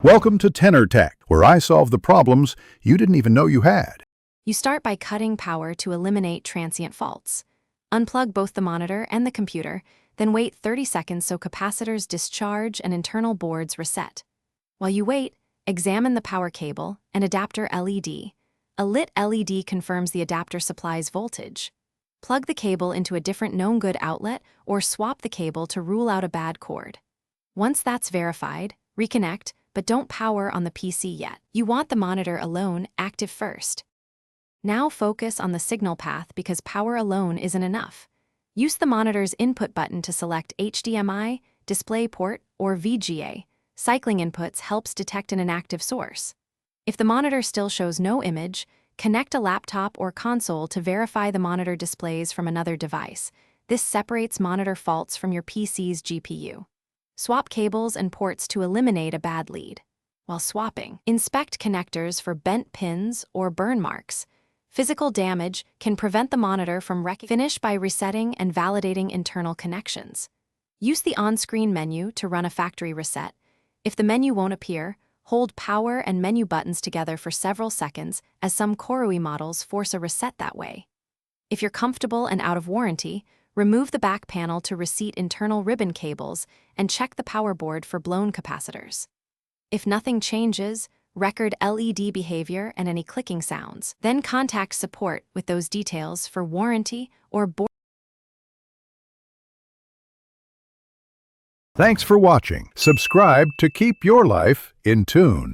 Welcome to Tenor Tech, where I solve the problems you didn't even know you had. You start by cutting power to eliminate transient faults. Unplug both the monitor and the computer, then wait 30 seconds so capacitors discharge and internal boards reset. While you wait, examine the power cable and adapter LED. A lit LED confirms the adapter supplies voltage. Plug the cable into a different known good outlet or swap the cable to rule out a bad cord. Once that's verified, reconnect, but don't power on the PC yet. You want the monitor alone active first. Now focus on the signal path because power alone isn't enough. Use the monitor's input button to select HDMI, DisplayPort, or VGA. Cycling inputs helps detect an inactive source. If the monitor still shows no image, connect a laptop or console to verify the monitor displays from another device. This separates monitor faults from your PC's GPU. Swap cables and ports to eliminate a bad lead. While swapping, inspect connectors for bent pins or burn marks. Physical damage can prevent the monitor from wrecking. Finish by resetting and validating internal connections. Use the on-screen menu to run a factory reset. If the menu won't appear, hold power and menu buttons together for several seconds, as some Koorui models force a reset that way. If you're comfortable and out of warranty, remove the back panel to reseat internal ribbon cables and check the power board for blown capacitors. If nothing changes, record LED behavior and any clicking sounds. Then contact support with those details for warranty or board. Thanks for watching. Subscribe to keep your life in tune.